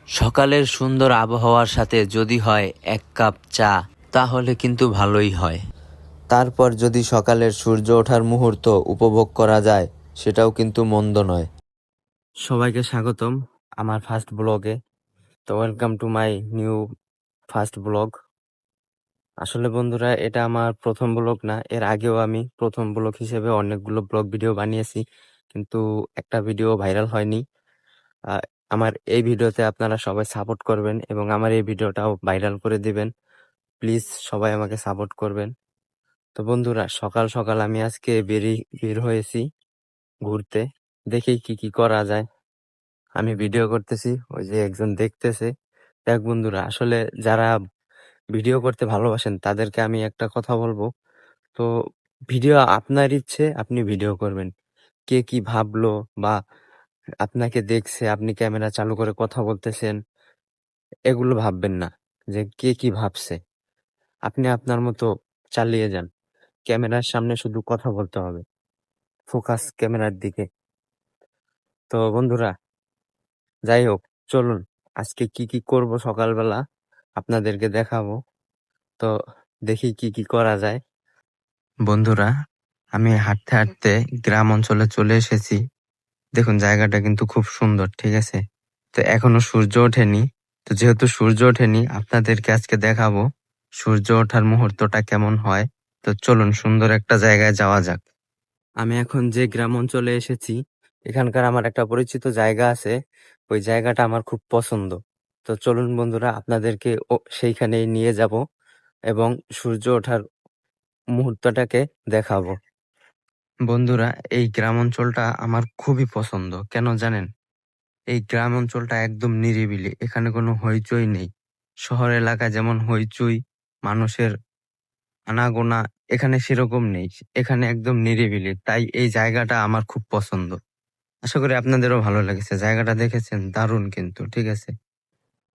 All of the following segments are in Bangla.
সকালের সুন্দর আবহাওয়ার সাথে যদি হয় এক কাপ চা, তাহলে কিন্তু ভালোই হয়। তারপর যদি সকালের সূর্য ওঠার মুহূর্ত উপভোগ করা যায়, সেটাও কিন্তু মন্দ নয়। সবাইকে স্বাগতম আমার ফার্স্ট ব্লগে। তো welcome to my new first blog. আসলে বন্ধুরা, এটা আমার প্রথম ব্লগ না, এর আগেও আমি প্রথম ব্লগ হিসেবে অনেকগুলো ব্লগ ভিডিও বানিয়েছি, কিন্তু একটা ভিডিও ভাইরাল হয়নি। আহ, আমার এই ভিডিওতে আপনারা সবাই সাপোর্ট করবেন এবং আমার এই ভিডিওটাও ভাইরাল করে দিবেন। প্লিজ সবাই আমাকে সাপোর্ট করবেন। তো বন্ধুরা, সকাল সকাল আমি আজকে বের হয়েছি ঘুরতে, দেখি কি কি করা যায়। আমি ভিডিও করতেছি, ওই যে একজন দেখতেছে। দেখ বন্ধুরা, আসলে যারা ভিডিও করতে ভালোবাসেন তাদেরকে আমি একটা কথা বলবো। তো ভিডিও আপনার ইচ্ছে, আপনি ভিডিও করবেন। কে কি ভাবলো বা আপনাকে দেখছে, আপনি ক্যামেরা চালু করে কথা বলতেছেন, এগুলো ভাববেন না যে কে কি ভাবছে। আপনি আপনার মতো চালিয়ে যান। ক্যামেরার সামনে শুধু কথা বলতে হবে, ফোকাস ক্যামেরার দিকে। তো বন্ধুরা, যাই হোক, চলুন আজকে কি কি করব সকালবেলা আপনাদেরকে দেখাবো। তো দেখি কি কি করা যায়। বন্ধুরা, আমি হাঁটতে হাঁটতে গ্রাম অঞ্চলে চলে এসেছি। দেখুন, জায়গাটা কিন্তু খুব সুন্দর, ঠিক আছে? তো এখনো সূর্য ওঠেনি। তো যেহেতু সূর্য ওঠেনি, আপনাদেরকে আজকে দেখাবো সূর্য ওঠার মুহূর্তটা কেমন হয়। তো চলুন সুন্দর একটা জায়গায় যাওয়া যাক। আমি এখন যে গ্রাম অঞ্চলে এসেছি, এখানকার আমার একটা পরিচিত জায়গা আছে। ওই জায়গাটা আমার খুব পছন্দ। তো চলুন বন্ধুরা, আপনাদেরকে সেইখানেই নিয়ে যাব এবং সূর্য ওঠার মুহূর্তটাকে দেখাবো। বন্ধুরা, এই গ্রাম অঞ্চলটা আমার খুবই পছন্দ। কেন জানেন? এই গ্রাম অঞ্চলটা একদম নিরিবিলি, এখানে কোনো হইচই নেই। শহর এলাকায় যেমন হইচই, মানুষের আনাগোনা, এখানে সেরকম নেই। এখানে একদম নিরিবিলি, তাই এই জায়গাটা আমার খুব পছন্দ। আশা করি আপনাদেরও ভালো লেগেছে। জায়গাটা দেখেছেন, দারুণ কিন্তু, ঠিক আছে?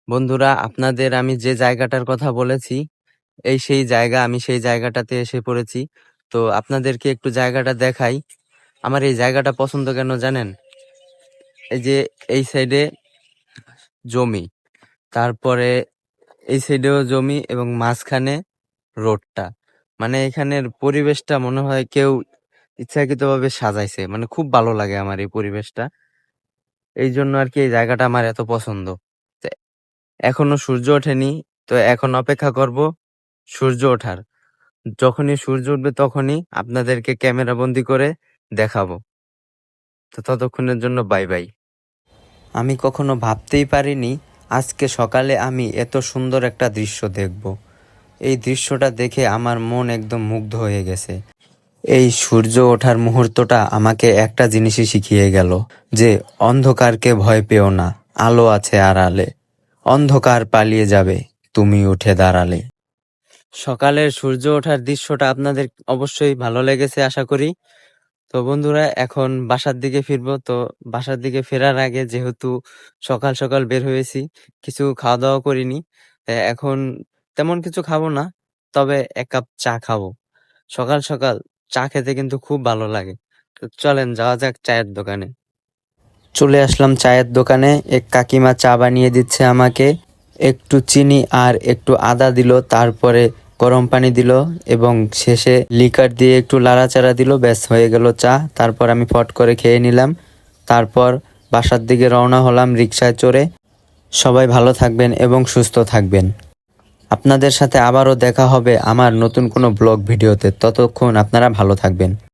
বন্ধুরা, আপনাদের আমি যে জায়গাটার কথা বলেছি, সেই জায়গা, আমি সেই জায়গাটাতে এসে পড়েছি। তো আপনাদেরকে একটু জায়গাটা দেখাই। আমার এই জায়গাটা পছন্দ কেন জানেন? এই যে এই সাইডে জমি, তারপরে এই সাইডেও জমি এবং মাঝখানে রোডটা, মানে এখানের পরিবেশটা মনে হয় কেউ ইচ্ছাকৃতভাবে সাজাইছে। মানে খুব ভালো লাগে আমার এই পরিবেশটা। এই জন্য আর কি এই জায়গাটা আমার এত পছন্দ। তো এখনো সূর্য ওঠেনি, তো এখন অপেক্ষা করব সূর্য ওঠার। যখনই সূর্য উঠবে তখনই আপনাদেরকে ক্যামেরা বন্দি করে দেখাবো। তো ততক্ষণের জন্য বাই বাই। আমি কখনো ভাবতেই পারিনি আজকে সকালে আমি এত সুন্দর একটা দৃশ্য দেখব। এই দৃশ্যটা দেখে আমার মন একদম মুগ্ধ হয়ে গেছে। এই সূর্য ওঠার মুহূর্তটা আমাকে একটা জিনিসই শিখিয়ে গেল, যে অন্ধকারকে ভয় পেও না, আলো আছে আড়ালে। অন্ধকার পালিয়ে যাবে, তুমি উঠে দাঁড়ালে। সকালের সূর্য ওঠার দৃশ্যটা আপনাদের অবশ্যই ভালো লেগেছে আশা করি। তো বন্ধুরা, এখন বাসার দিকে ফিরবো। তো বাসার দিকে ফেরার আগে, যেহেতু সকাল সকাল বের হয়েছি, কিছু খাওয়া দাওয়া করিনি, এখন তেমন কিছু খাবো না, তবে এক কাপ চা খাবো। সকাল সকাল চা খেতে কিন্তু খুব ভালো লাগে। তো চলেন যাওয়া যাক চায়ের দোকানে। চলে আসলাম চায়ের দোকানে। এক কাকিমা চা বানিয়ে দিচ্ছে আমাকে। একটু চিনি আর একটু আদা দিল, তারপরে গরম পানি দিল এবং শেষে লিকার দিয়ে একটু লাড়াচাড়া দিল। ব্যাস, হয়ে গেল চা। তারপর আমি ফট করে খেয়ে নিলাম। তারপর বাসার দিকে রওনা হলাম রিকশায় চড়ে। সবাই ভালো থাকবেন এবং সুস্থ থাকবেন। আপনাদের সাথে আবারও দেখা হবে আমার নতুন কোনো ব্লগ ভিডিওতে। ততক্ষণ আপনারা ভালো থাকবেন।